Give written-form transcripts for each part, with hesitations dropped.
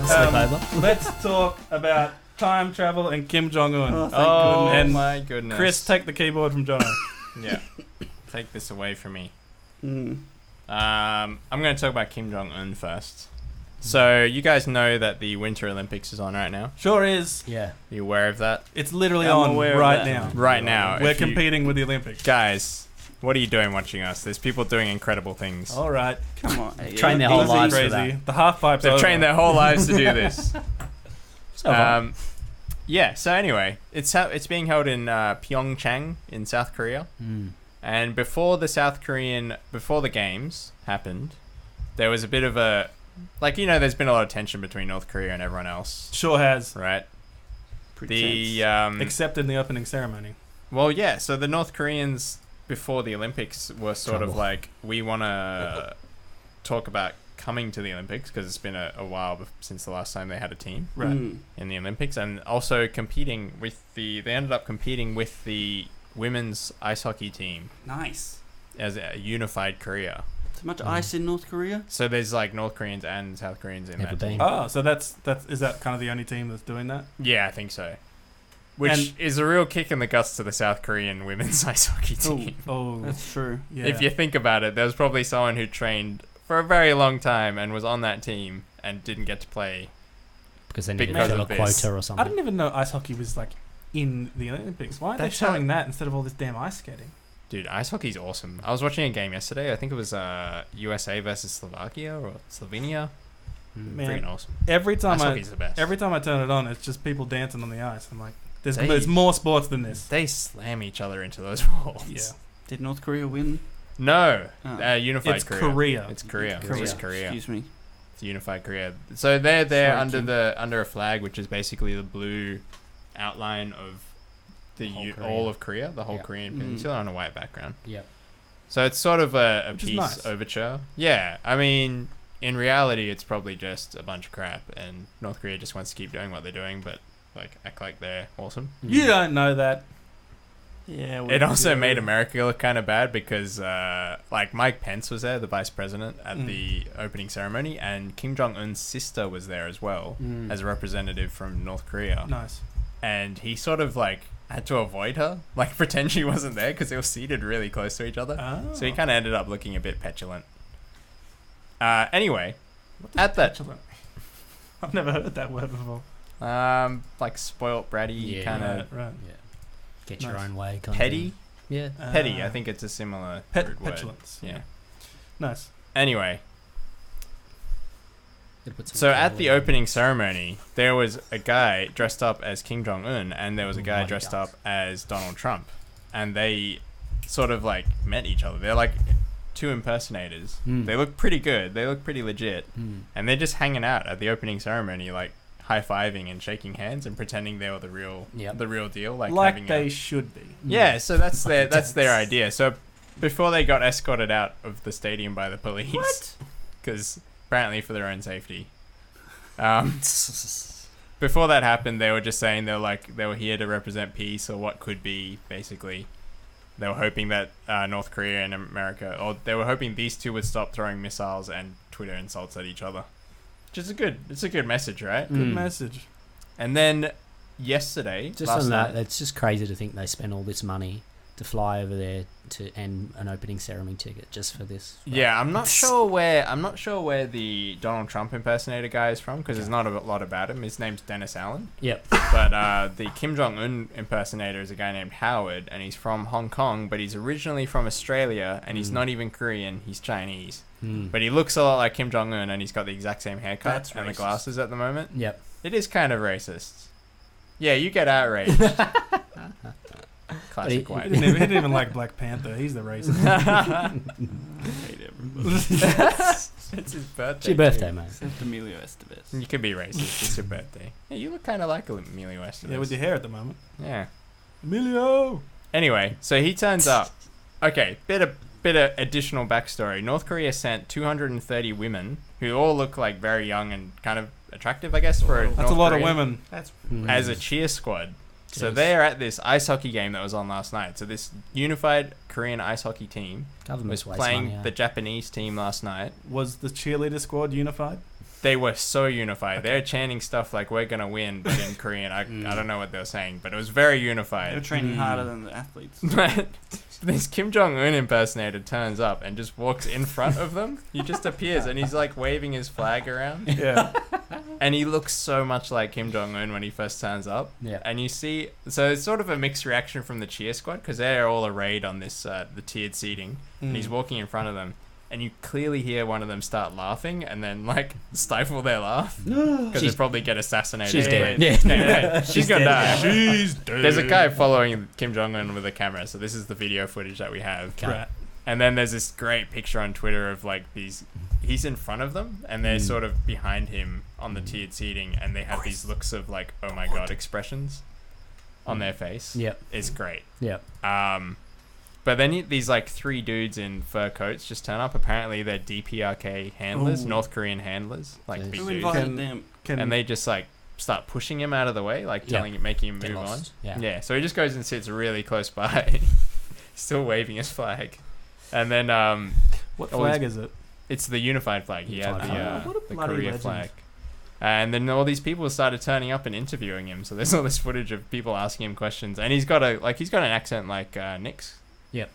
Sleepover. Let's talk about time travel and Kim Jong-un. Oh, my goodness. Chris, take the keyboard from Jono. Yeah. Take this away from me. Mm. I'm going to talk about Kim Jong-un first. So, you guys know that the Winter Olympics is on right now? Sure is. Yeah. Are you aware of that? It's literally I'm on aware of right that. now. Right now. We're if you- competing with the Olympics. Guys, what are you doing watching us? There's people doing incredible things. All right. Come on. Train their whole Easy, lives for crazy. that. The half pipe's They've over. trained their whole lives to do this. So Yeah, so anyway, it's being held in PyeongChang in South Korea. And before the games happened, there was a bit of a, there's been a lot of tension between North Korea and everyone else, Sure has. right? Pretty Except in the opening ceremony. Well, yeah, so the North Koreans before the Olympics were sort of Trouble. like, we want to talk about coming to the Olympics because it's been a while since the last time they had a team Right. in the Olympics, and also competing with they ended up competing with the women's ice hockey team nice. as a unified Korea. So much ice in North Korea? So there's like North Koreans and South Koreans in Never that been. team. Oh, so is that kind of the only team that's doing that? Yeah, I think so. Which And- is a real kick in the guts to the South Korean women's ice hockey team. Oh, That's true. yeah. If you think about it, there was probably someone who trained for a very long time and was on that team and didn't get to play. because they needed because to fill a of this. quota or I something. didn't even know ice hockey was like in the Olympics. Why aren't they That's showing that instead of all this damn ice skating? Dude, ice hockey's awesome. I was watching a game yesterday. I think it was USA versus Slovakia or Slovenia. Man, Freaking awesome. every time Ice I hockey's the best. turn it on, it's just people dancing on the ice. I'm like, there's They- more sports than this. They slam each other into those walls. Yeah, Did North Korea win? No. Oh. Unified it's Korea. Korea. It's Korea. Korea. It's Korea. Excuse me. It's unified Korea. So they're there Sorry, under a flag, which is basically the blue outline of all of Korea, the whole Yeah. Korean Mm. peninsula on a white background. Yep. So it's sort of a Which is peace nice. overture. Yeah, I mean, in reality, it's probably just a bunch of crap, and North Korea just wants to keep doing what they're doing, but act like they're awesome. You don't know that. Yeah. It also made America look kind of bad because, Mike Pence was there, the vice president, at the opening ceremony, and Kim Jong-un's sister was there as well as a representative from North Korea. Nice. And he sort of had to avoid her, pretend she wasn't there because they were seated really close to each other. Oh. So he kind of ended up looking a bit petulant. Anyway, What does at that, petulant- I've never heard that word before. spoilt bratty Yeah. kind of Right. Yeah. Get your Nice. own way. Kind petty. Of thing. Yeah. Petty, I think it's a similar rude word. Petulance. Yeah. Nice. Anyway, Gotta put some so at the color in. opening ceremony, there was a guy dressed up as Kim Jong-un, and there was a Ooh, guy mighty dressed duck. up as Donald Trump, and they sort of met each other. They're like two impersonators. They look pretty good. They look pretty legit, and they're just hanging out at the opening ceremony, high-fiving and shaking hands and pretending they were the real deal, Like having they a, should be. yeah. So that's Like their idea. So before they got escorted out of the stadium by the police, because apparently for their own safety. Before that happened, they were just saying they were here to represent peace or what could be, basically. They were hoping that North Korea and America, or they were hoping these two would stop throwing missiles and Twitter insults at each other. Which is it's a good message, right? Good message. And then yesterday, Just last on night, that, it's just crazy to think they spent all this money to fly over there and an opening ceremony ticket just for this. yeah, I'm not sure where the Donald Trump impersonator guy is from because there's not a lot about him. His name's Dennis Allen. Yep. But the Kim Jong-un impersonator is a guy named Howard, and he's from Hong Kong, but he's originally from Australia, and he's not even Korean, he's Chinese. But he looks a lot like Kim Jong-un, and he's got the exact same haircut That's and the racist. glasses at the moment. Yep. It is kind of racist. Yeah, you get outraged. Classic He- white. He didn't even like Black Panther. He's the racist. Hate everybody. It's his birthday. It's your birthday, too. mate. Except Emilio Estevez. You could be racist. It's your birthday. Yeah, you look kind of like Emilio Estevez. Yeah, with your hair at the moment. Yeah. Emilio. Anyway, so he turns up. Okay, bit of additional backstory. North Korea sent 230 women who all look very young and kind of attractive, I guess, for That's North a lot Korea, of women. That's as a cheer squad. So Jeez. they're at this ice hockey game that was on last night. So this unified Korean ice hockey team Government's was waste playing money, the Japanese team last night. Was the cheerleader squad unified? they were so unified. They're chanting stuff like "We're gonna win," but in Korean. I don't know what they were saying, but it was very unified. They're training harder than the athletes. But this Kim Jong-un impersonator turns up and just walks in front of them. He just appears and he's like waving his flag around. Yeah. And he looks so much like Kim Jong-un when he first turns up. Yeah. And you see, so it's sort of a mixed reaction from the cheer squad because they're all arrayed on this the tiered seating, and he's walking in front of them. And you clearly hear one of them start laughing and then, like, stifle their laugh. Because they'd probably get assassinated. She's dead. Yeah. She's going to die. She's dead. There's a guy following Kim Jong-un with a camera. So this is the video footage that we have. Right. And then there's this great picture on Twitter of, like, these... He's in front of them and they're sort of behind him on the tiered seating. And they have these looks of, like, oh, my God, expressions on their face. Yep. It's great. Yep. But then these like 3 dudes in fur coats just turn up. Apparently they're DPRK handlers, North Korean handlers, like big Who dudes. invited them? And they just like start pushing him out of the way, like making him Get move lost. on. Yeah. So he just goes and sits really close by, still waving his flag. And then What flag is it? it's the unified flag. He had What a the bloody Korea legend. flag. And then all these people started turning up and interviewing him. So there's all this footage of people asking him questions, and he's got an accent like Nick's. Yep.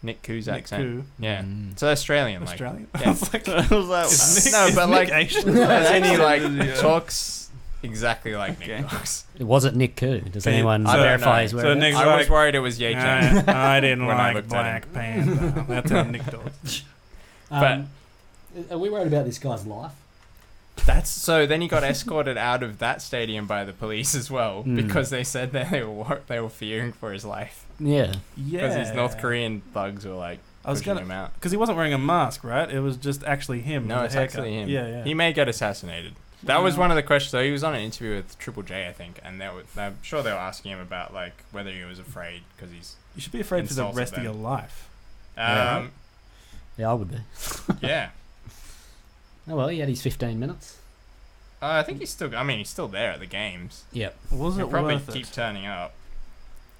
Nick Koo's Nick accent. Koo. Yeah. So Australian. Australian. Like, yeah. I was like, I was like, No, but like, Asian? as in he like talks exactly like Okay. Nick talks. Was it Nick Koo? Does Okay, anyone I don't verify know. his So whereabouts? Nick's I was like, worried it was PyeongChang. I didn't When I like looked at Black Panther. That's how Nick talks. But are we worried about this guy's life? that's so. Then he got escorted out of that stadium by the police as well because they said that they were fearing for his life Yeah. Yeah. because these North Korean thugs were like I was pushing gonna, him out. because he wasn't wearing a mask, right? It was just actually him. No, with it's a haircut. actually him. Yeah. He may get assassinated. That was one of the questions. So he was on an interview with Triple J, I think, and I'm sure they were asking him about like whether he was afraid because he's. You should be afraid for the Insulted rest of them. your life. Um, Yeah, I would be. yeah. Oh, well, he had his 15 minutes. I think he's still. I mean, he's still there at the games. Yep. Was He'll it probably worth keep it? turning up.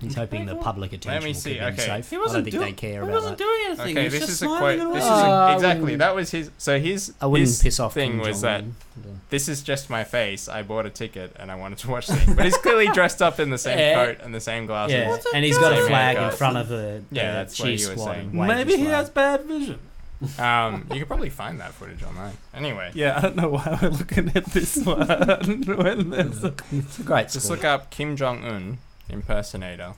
He's hoping the public attention me will see, keep him okay. safe. He I wasn't don't think doing. they care He about wasn't that. doing anything. Okay, He was this just is a smiling quote. and This all is that. exactly wouldn't- that was his. So his I wouldn't his piss off thing Kim was that Jong-un. this is just my face. I bought a ticket and I wanted to watch things. But he's clearly dressed up in the same Yeah. coat and the same glasses. Yeah, and he's got a Same flag in haircut. front of the Yeah, that's what cheer you were squad. saying. and waved Maybe his he flag. has bad vision. You could probably find that footage online. Anyway, Yeah, I don't know why we're looking at this one. When there's a- It's a great just score. look up Kim Jong-un impersonator,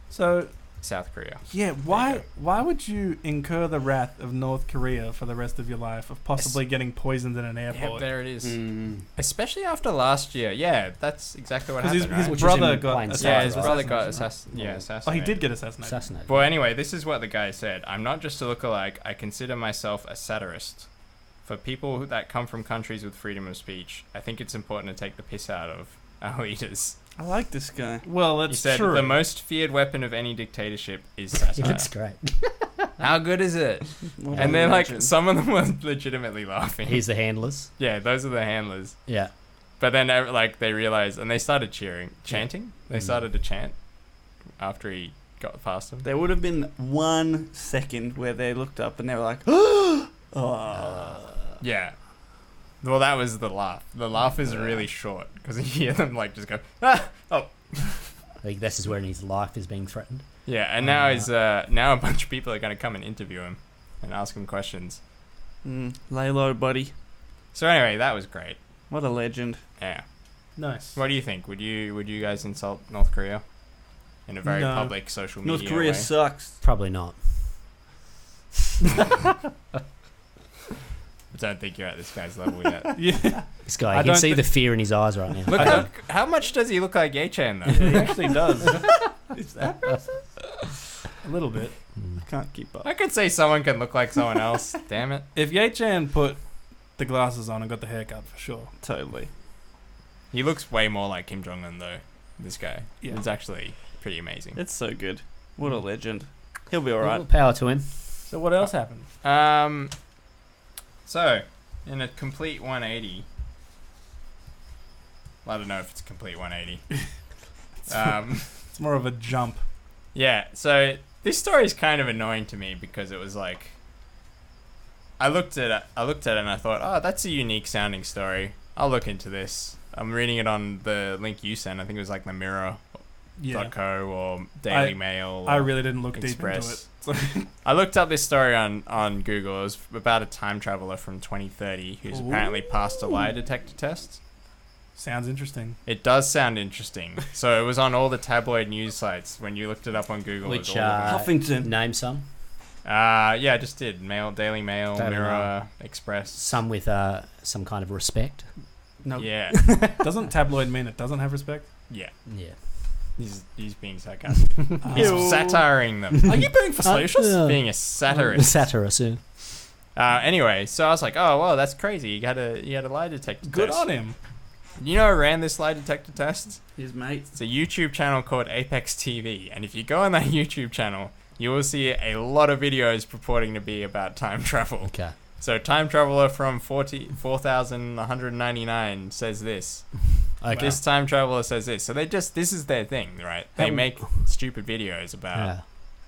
So South Korea. yeah, There you why go. why would you incur the wrath of North Korea for the rest of your life of possibly getting poisoned in an Yeah, airport? there it is. Mm. Especially after last year. Yeah, that's exactly what 'Cause happened. his right? Which is brother in got plain sight, Yeah, his right? brother got assassinated. assassinated. Oh, he did get assassinated. Assassinated. Well, anyway, this is what the guy said. I'm not just a lookalike. I consider myself a satirist. For people that come from countries with freedom of speech, I think it's important to take the piss out of our leaders. I like this guy. Well, He that's said, true. the most feared weapon of any dictatorship is He satire. looks great. How good is it? What And a then, like, legend. some of them were legitimately laughing. He's the handlers. Yeah, those are the handlers. Yeah. But then, like, they realized, and they started chanting. They started to chant after he got past them. There would have been 1 second where they looked up and they were like, oh. Yeah. Well, that was the laugh. The laugh is really short because you hear them like just go, ah, oh. I think this is where his life is being threatened. Yeah, and now now a bunch of people are going to come and interview him and ask him questions. Lay low, buddy. So anyway, that was great. What a legend. Yeah. Nice. What do you think? Would you guys insult North Korea in a very No. public social media North Korea way? sucks. Probably not. I don't think you're at this guy's level yet. Yeah, This guy, I you can don't see the fear in his eyes right now. Look, how much does he look like Ye-Chan though? he actually does. Is that a little bit? I can't keep up. I could say someone can look like someone else. Damn it. If Ye-Chan put the glasses on and got the haircut, for sure. Totally. He looks way more like Kim Jong-un though. This guy. Yeah. It's actually pretty amazing. It's so good. What a legend. He'll be All alright. power to him. So what else happened? So, in a complete 180, well, I don't know if it's a complete 180. It's more of a jump. Yeah, so this story is kind of annoying to me because it was like, I looked at it and I thought, oh, that's a unique sounding story. I'll look into this. I'm reading it on the link you sent. I think it was like the Mirror.co or Daily Mail. I really didn't look Express. deep into it. I looked up this story on Google. It was about a time traveler from 2030 who's apparently passed a lie detector test. Sounds interesting. It does sound interesting. So it was on all the tabloid news sites when you looked it up on Google. Which Huffington. name some? Yeah, I just did. Daily Mail, Daily Mirror, Express. Some with some kind of respect. No. Yeah. Doesn't tabloid mean it doesn't have respect? Yeah. Yeah. He's being sarcastic. He's satiring them. Are you being facetious? Being a satirist. Satirist, yeah. Anyway, so I was like, oh, well, that's crazy. He had a lie detector Good test. on him. You know who ran this lie detector test? His mate. It's a YouTube channel called Apex TV. And if you go on that YouTube channel, you will see a lot of videos purporting to be about time travel. Okay. So Time Traveler from 4,199 says this. Okay. This Time Traveler says this. So this is their thing, right? They make stupid videos about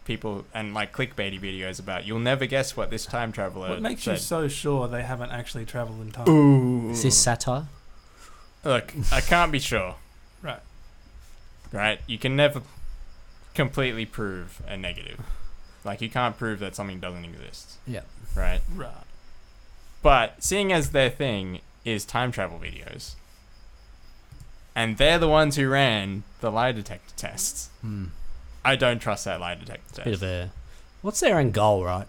people and like clickbaity videos about you'll never guess what this time traveler What makes said. you so sure they haven't actually travelled in time? Ooh. Is this satire? Look, I can't be sure. Right. Right? You can never completely prove a negative. Like, you can't prove that something doesn't exist. Yeah. Right? Right. But seeing as their thing is time travel videos, and they're the ones who ran the lie detector tests, I don't trust that lie detector test. Bit of a... What's their end goal, right?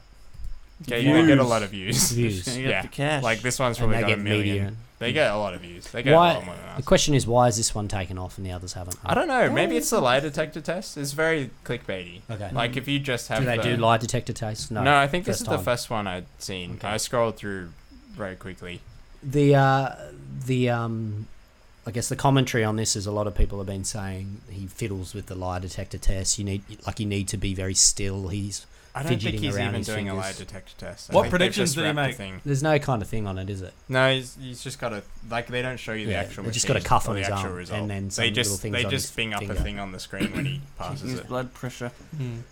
Okay, they get a lot of views. Views. Gonna get Yeah. the cash. Like, this one's And probably they got a get million. media. They get a lot of views. They get a lot more than The us. question is, why is this one taken off and the others haven't? I don't know. Maybe it's the lie detector test. It's very clickbaity. Okay. Like, if you just have Do they the... do lie detector tests? No. No, I think this first is the time. first one I'd seen. Okay. I scrolled through very quickly. I guess the commentary on this is a lot of people have been saying he fiddles with the lie detector test. You need to be very still. He's I don't think fidgeting he's around even his doing a lie fingers. detector test. I What think they've predictions just did he wrapped the make? thing. There's no kind of thing on it, is it? No, he's just got a they don't show you the Yeah, actual. they just got a machine cuff or on the his actual arm, result. and then some they little just things they on just his bing up finger. a thing on the screen when he passes His it. blood pressure.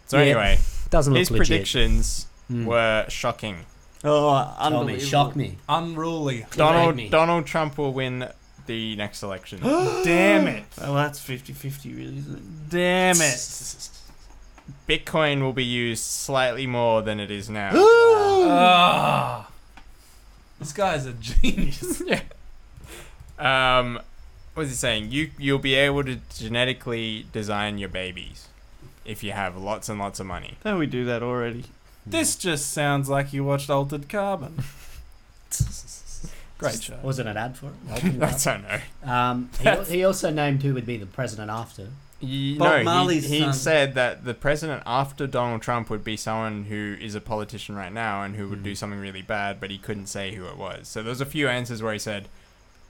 So Yeah. anyway, Doesn't look his legit. predictions were shocking. Oh, Tell me, unbelievable. shock me. Unruly. me. Donald Trump will win the next election. Damn it. Well, that's 50-50 really, isn't it? Damn it. Bitcoin will be used slightly more than it is now. Ah. This guy's a genius. What was he saying? You'll be able to genetically design your babies if you have lots and lots of money. Don't we do that already? This just sounds like you watched Altered Carbon. Great show. Wasn't an ad for it? I don't know. He also named who would be the president after. Bob Marley's he son. said that the president after Donald Trump would be someone who is a politician right now and who would do something really bad, but he couldn't say who it was. So there's a few answers where he said,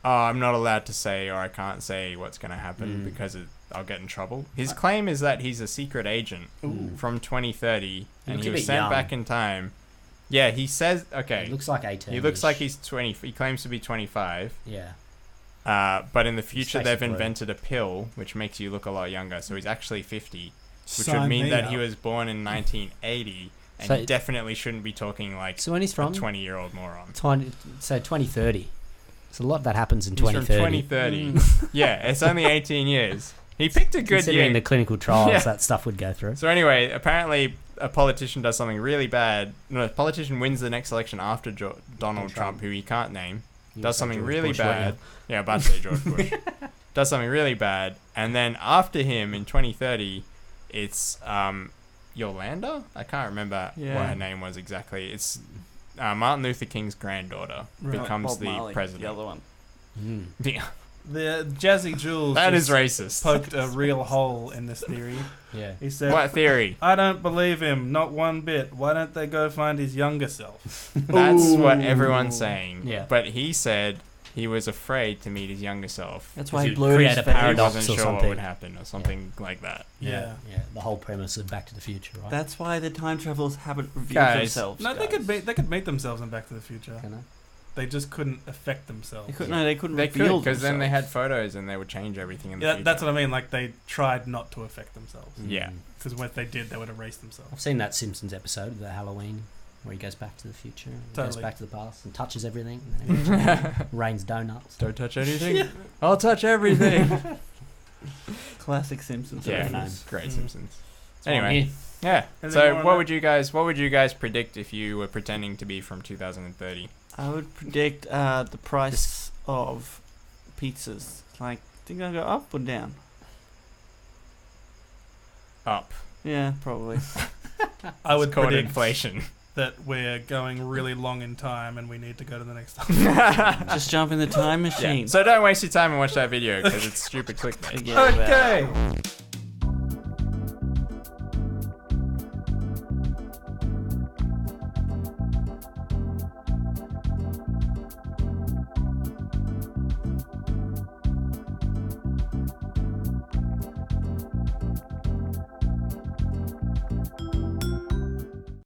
"Oh, I'm not allowed to say, or I can't say what's going to happen because I'll get in trouble." His claim is that he's a secret agent from 2030, and he was sent back in time. Yeah, he says, okay. He looks like 18. He looks like he's 20. He claims to be 25. Yeah. But in the future, they've basically- invented a pill which makes you look a lot younger. So he's actually 50, which Sign would mean me that up. he was born in 1980, and So- he definitely shouldn't be talking like So when he's a from? 20-year-old moron. 2030. So a lot that happens in He's from 2030. 2030. Yeah, it's only 18 years. He picked a good Considering year. the clinical trials Yeah. that stuff would go through. So anyway, apparently a politician does something really bad. No, a politician wins the next election after Donald Trump, who he can't name. Does something really bad. Yeah, about to say George Bush. Does something really bad, and then after him in 2030, it's Yolanda. I can't remember what her name was exactly. It's Martin Luther King's granddaughter becomes Bob the Marley, president. The other one. Yeah, The Jazzy Jules that is just racist. poked a real hole in this theory. Yeah. He said, What theory? I don't believe him, not one bit. Why don't they go find his younger self? That's what everyone's saying. Yeah. But he said he was afraid to meet his younger self. That's why he You'd blurred create his a face. He paradox wasn't or sure what something. would happen or something like that. Yeah. Yeah. The whole premise of Back to the Future, right? That's why the time travelers haven't revealed Guys. themselves. No, they could meet themselves in Back to the Future. Can I? They just couldn't affect themselves. They couldn't They reveal could, because then they had themselves. photos and they would change everything in the Yeah, future. that's what I mean. Like, they tried not to affect themselves. Yeah. Because what they did, they would erase themselves. I've seen that Simpsons episode, the Halloween where he goes back to the future, and Totally. goes back to the past, and touches everything, and then rains donuts. Don't touch anything. I'll touch everything. Classic Simpsons. Yeah, reference. great Mm. Simpsons. That's why I'm Anyway, here. yeah. Anything So more on what that? would you guys predict if you were pretending to be from 2030? I would predict the price of pizzas. Like, think I'll go up or down? Up. Yeah, probably. I would It's called predict inflation. that we're going really long in time and we need to go to the next time. Just jump in the time machine. Yeah. So don't waste your time and watch that video because it's stupid clickbait. Forget about it. Okay.